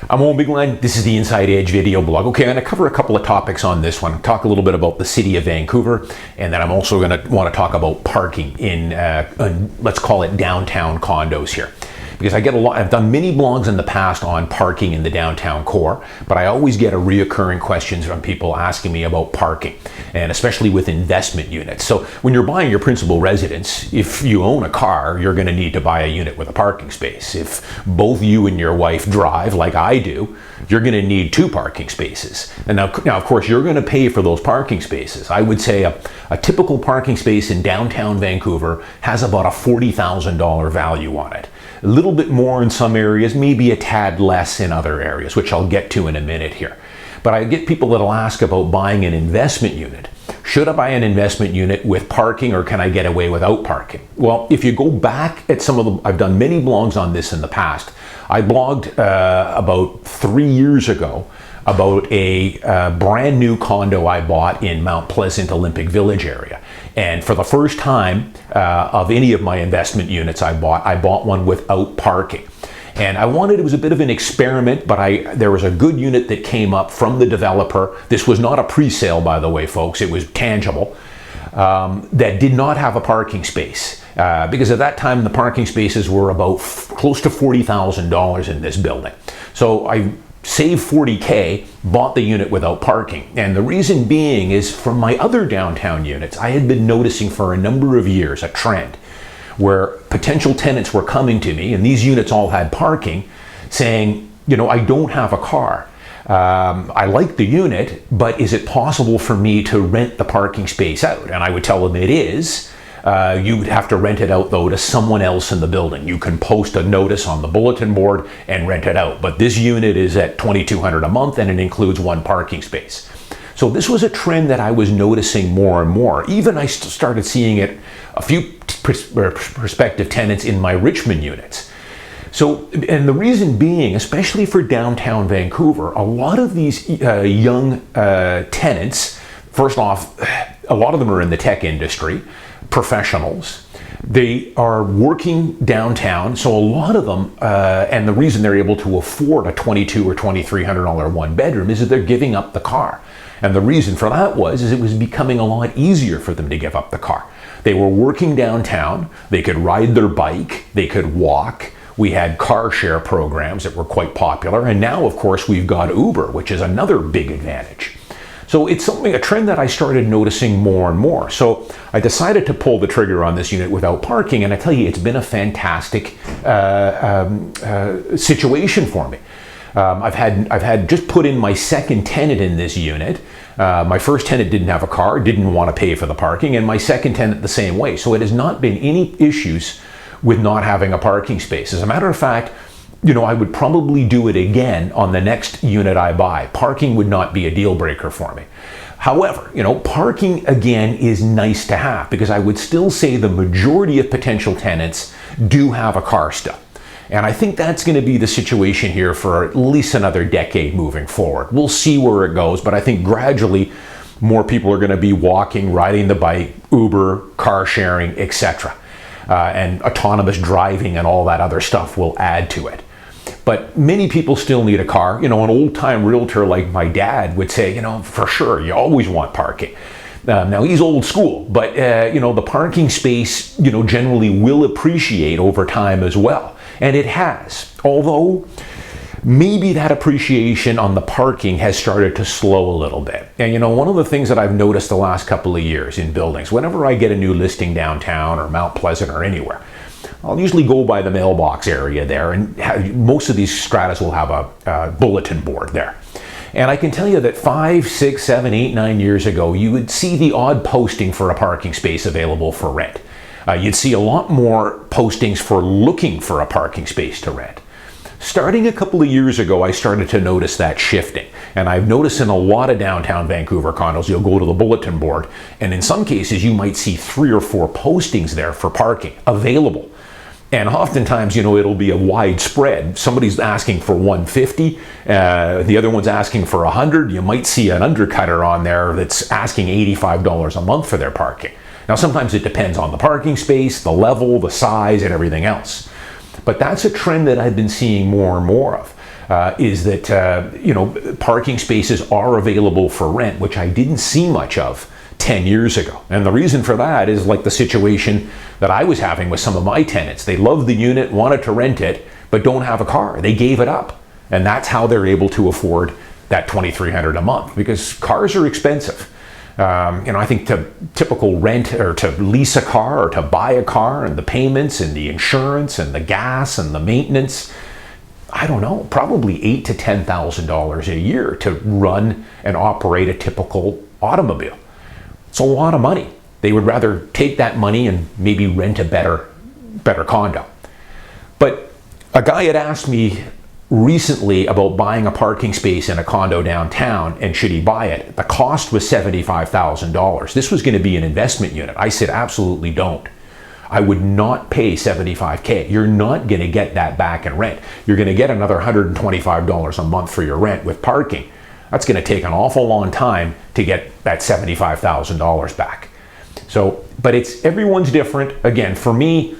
I'm Owen Bigline. This is the Inside Edge video blog. Okay, I'm going to cover a couple of topics on this one. Talk a little bit about the city of Vancouver, and then I'm also going to want to talk about parking in let's call it downtown condos here. Because I've done many blogs in the past on parking in the downtown core, but I always get a reoccurring questions from people asking me about parking, and especially with investment units. So when you're buying your principal residence, if you own a car, you're going to need to buy a unit with a parking space. If both you and your wife drive, like I do, you're going to need 2 parking spaces. And now of course, you're going to pay for those parking spaces. I would say a typical parking space in downtown Vancouver has about a $40,000 value on it. A little bit more in some areas, maybe a tad less in other areas, which I'll get to in a minute here. But I get people that'll ask about buying an investment unit. Should I buy an investment unit with parking, or can I get away without parking? Well, if you go back at I've done many blogs on this in the past. I blogged about 3 years ago about a brand new condo I bought in Mount Pleasant Olympic Village area. And for the first time of any of my investment units I bought one without parking. And it was a bit of an experiment, but there was a good unit that came up from the developer. This was not a pre-sale, by the way, folks. It was tangible, that did not have a parking space. Because at that time, the parking spaces were about close to $40,000 in this building. So I saved $40K, bought the unit without parking. And the reason being is, from my other downtown units, I had been noticing for a number of years a trend where potential tenants were coming to me, and these units all had parking, saying, I don't have a car. I like the unit, but is it possible for me to rent the parking space out? And I would tell them it is. You would have to rent it out, though, to someone else in the building. You can post a notice on the bulletin board and rent it out. But this unit is at $2,200 a month, and it includes 1 parking space. So this was a trend that I was noticing more and more. Even I started seeing it, a few prospective tenants in my Richmond units. So, and the reason being, especially for downtown Vancouver, a lot of these young tenants, first off, a lot of them are in the tech industry, professionals. They are working downtown, so a lot of them, and the reason they're able to afford a $2,200 or $2,300 one bedroom is that they're giving up the car. And the reason for that is it was becoming a lot easier for them to give up the car. They were working downtown, they could ride their bike, they could walk. We had car share programs that were quite popular, and now of course we've got Uber, which is another big advantage. So it's a trend that I started noticing more and more. So I decided to pull the trigger on this unit without parking, and I tell you, it's been a fantastic situation for me. I've had just put in my second tenant in this unit. My first tenant didn't have a car, didn't want to pay for the parking, and my second tenant the same way. So it has not been any issues with not having a parking space. As a matter of fact, I would probably do it again on the next unit I buy. Parking would not be a deal breaker for me. However, parking again is nice to have, because I would still say the majority of potential tenants do have a car still. And I think that's going to be the situation here for at least another decade moving forward. We'll see where it goes, but I think gradually more people are going to be walking, riding the bike, Uber, car sharing, etc. And autonomous driving and all that other stuff will add to it. But many people still need a car. An old-time realtor like my dad would say, for sure, you always want parking. Now, he's old school, but, the parking space, generally will appreciate over time as well. And it has. Although, maybe that appreciation on the parking has started to slow a little bit. And, one of the things that I've noticed the last couple of years in buildings, whenever I get a new listing downtown or Mount Pleasant or anywhere, I'll usually go by the mailbox area there, and most of these stratas will have a bulletin board there. And I can tell you that 5, 6, 7, 8, 9 years ago, you would see the odd posting for a parking space available for rent. You'd see a lot more postings for looking for a parking space to rent. Starting a couple of years ago, I started to notice that shifting. And I've noticed in a lot of downtown Vancouver condos, you'll go to the bulletin board, and in some cases, you might see 3 or 4 postings there for parking available. And oftentimes, it'll be a wide spread. Somebody's asking for $150, the other one's asking for $100. You might see an undercutter on there that's asking $85 a month for their parking. Now, sometimes it depends on the parking space, the level, the size, and everything else. But that's a trend that I've been seeing more and more of. is that, parking spaces are available for rent, which I didn't see much of 10 years ago. And the reason for that is like the situation that I was having with some of my tenants. They loved the unit, wanted to rent it, but don't have a car. They gave it up. And that's how they're able to afford that $2,300 a month, because cars are expensive. I think to typical rent or to lease a car or to buy a car, and the payments and the insurance and the gas and the maintenance, I don't know, probably $8,000 to $10,000 a year to run and operate a typical automobile. It's a lot of money. They would rather take that money and maybe rent a better condo. But a guy had asked me recently about buying a parking space in a condo downtown, and should he buy it? The cost was $75,000. This was going to be an investment unit. I said, absolutely don't. I would not pay $75K. You're not going to get that back in rent. You're going to get another $125 a month for your rent with parking. That's going to take an awful long time to get that $75,000 back. So, but everyone's different. Again, for me,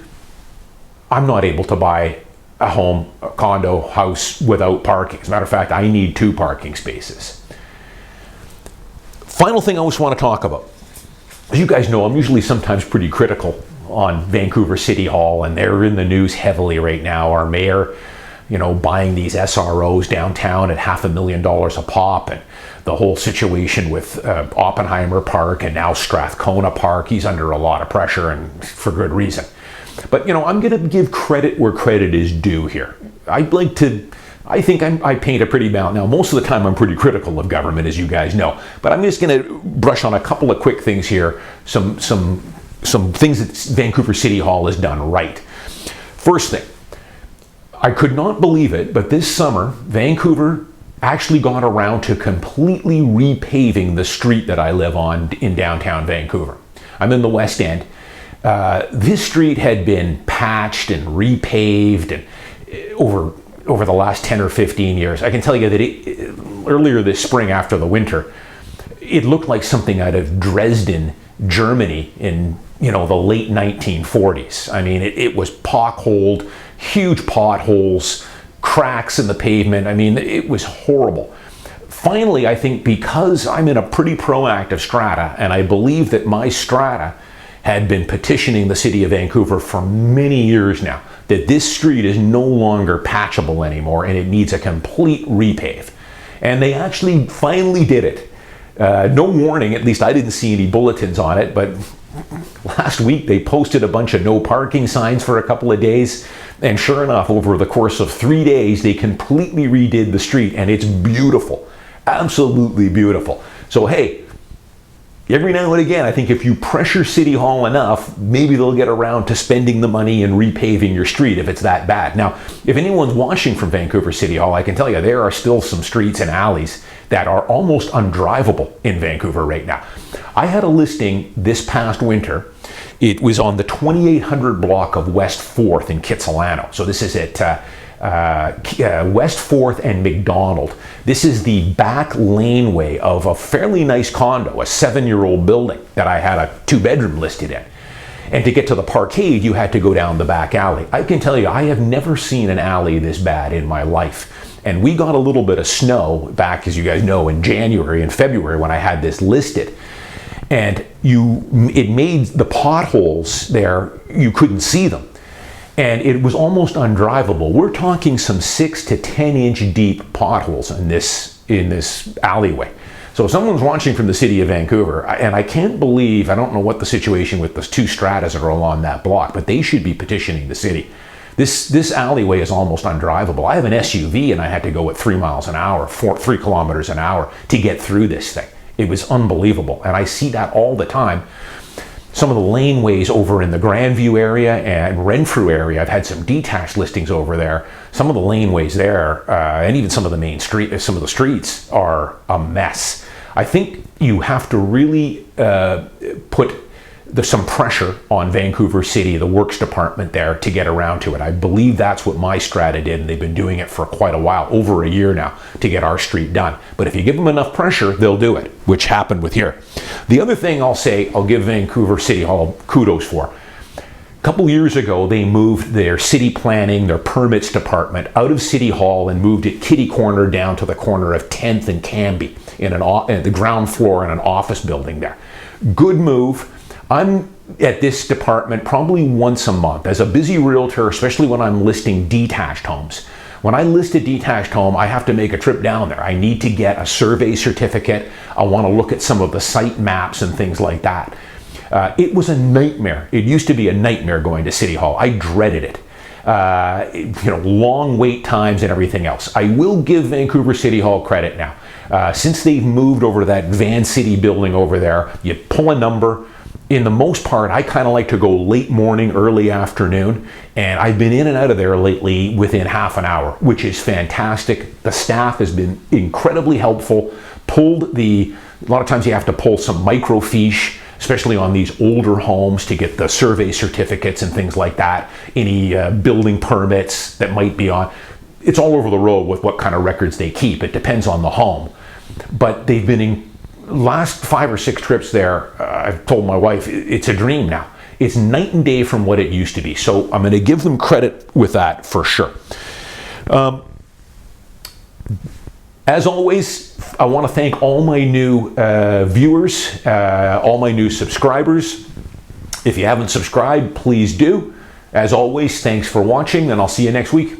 I'm not able to buy a home, a condo, house without parking. As a matter of fact, I need 2 parking spaces. Final thing I always want to talk about. As you guys know, I'm usually sometimes pretty critical on Vancouver City Hall, and they're in the news heavily right now. Our mayor, buying these SROs downtown at $500,000 a pop, and the whole situation with Oppenheimer Park and now Strathcona Park. He's under a lot of pressure, and for good reason. But, I'm going to give credit where credit is due here. I think I paint a pretty balance. Now, most of the time I'm pretty critical of government, as you guys know. But I'm just going to brush on a couple of quick things here. Some things that Vancouver City Hall has done right. First thing, I could not believe it, but this summer, Vancouver actually got around to completely repaving the street that I live on in downtown Vancouver. I'm in the West End. This street had been patched and repaved and over the last 10 or 15 years. I can tell you that earlier this spring, after the winter, it looked like something out of Dresden, Germany in the late 1940s. I mean, it was pockholed, huge potholes, cracks in the pavement. I mean, it was horrible. Finally, I think because I'm in a pretty proactive strata, and I believe that my strata had been petitioning the city of Vancouver for many years now, that this street is no longer patchable anymore and it needs a complete repave. And they actually finally did it. No warning, at least I didn't see any bulletins on it, but last week they posted a bunch of no parking signs for a couple of days, and sure enough, over the course of 3 days, they completely redid the street, and it's beautiful, absolutely beautiful. So hey, every now and again, I think if you pressure City Hall enough, maybe they'll get around to spending the money and repaving your street if it's that bad. Now, if anyone's watching from Vancouver City Hall, I can tell you there are still some streets and alleys that are almost undrivable in Vancouver right now. I had a listing this past winter. It was on the 2800 block of West 4th in Kitsilano. So this is at West 4th and McDonald. This is the back laneway of a fairly nice condo, a 7-year-old building that I had a 2-bedroom listed in. And to get to the parkade, you had to go down the back alley. I can tell you, I have never seen an alley this bad in my life. And we got a little bit of snow back, as you guys know, in January and February when I had this listed. And it made the potholes there, you couldn't see them. And it was almost undrivable. We're talking some 6 to 10 inch deep potholes in this alleyway. So if someone's watching from the city of Vancouver, and I can't believe, I don't know what the situation with the 2 stratas that are along that block, but they should be petitioning the city. This alleyway is almost undrivable. I have an SUV and I had to go at 3 miles an hour, 3 kilometers an hour to get through this thing. It was unbelievable. And I see that all the time. Some of the laneways over in the Grandview area and Renfrew area, I've had some detached listings over there. Some of the laneways there, and even some of the main street, some of the streets are a mess. I think you have to really put some pressure on Vancouver City, the works department there, to get around to it. I believe that's what my strata did, and they've been doing it for quite a while, over a year now, to get our street done. But if you give them enough pressure, they'll do it, which happened with here. The other thing I'll give Vancouver City Hall kudos for, A couple years ago, they moved their city planning, their permits department out of City Hall and moved it kitty corner down to the corner of 10th and Cambie in the ground floor in an office building there. Good move. I'm at this department probably once a month. As a busy realtor, especially when I'm listing detached homes. When I list a detached home, I have to make a trip down there. I need to get a survey certificate. I want to look at some of the site maps and things like that. It was a nightmare. It used to be a nightmare going to City Hall. I dreaded it. Long wait times and everything else. I will give Vancouver City Hall credit now. Since they've moved over to that Van City building over there, you pull a number. In the most part, I kind of like to go late morning, early afternoon, and I've been in and out of there lately within half an hour, which is fantastic. The staff has been incredibly helpful. A lot of times you have to pull some microfiche, especially on these older homes, to get the survey certificates and things like that, any building permits that might be on. It's all over the road with what kind of records they keep. It depends on the home. But they've been in last 5 or 6 trips there. I've told my wife, it's a dream now. It's night and day from what it used to be. So I'm going to give them credit with that for sure. As always, I want to thank all my new viewers, all my new subscribers. If you haven't subscribed, please do. As always, thanks for watching, and I'll see you next week.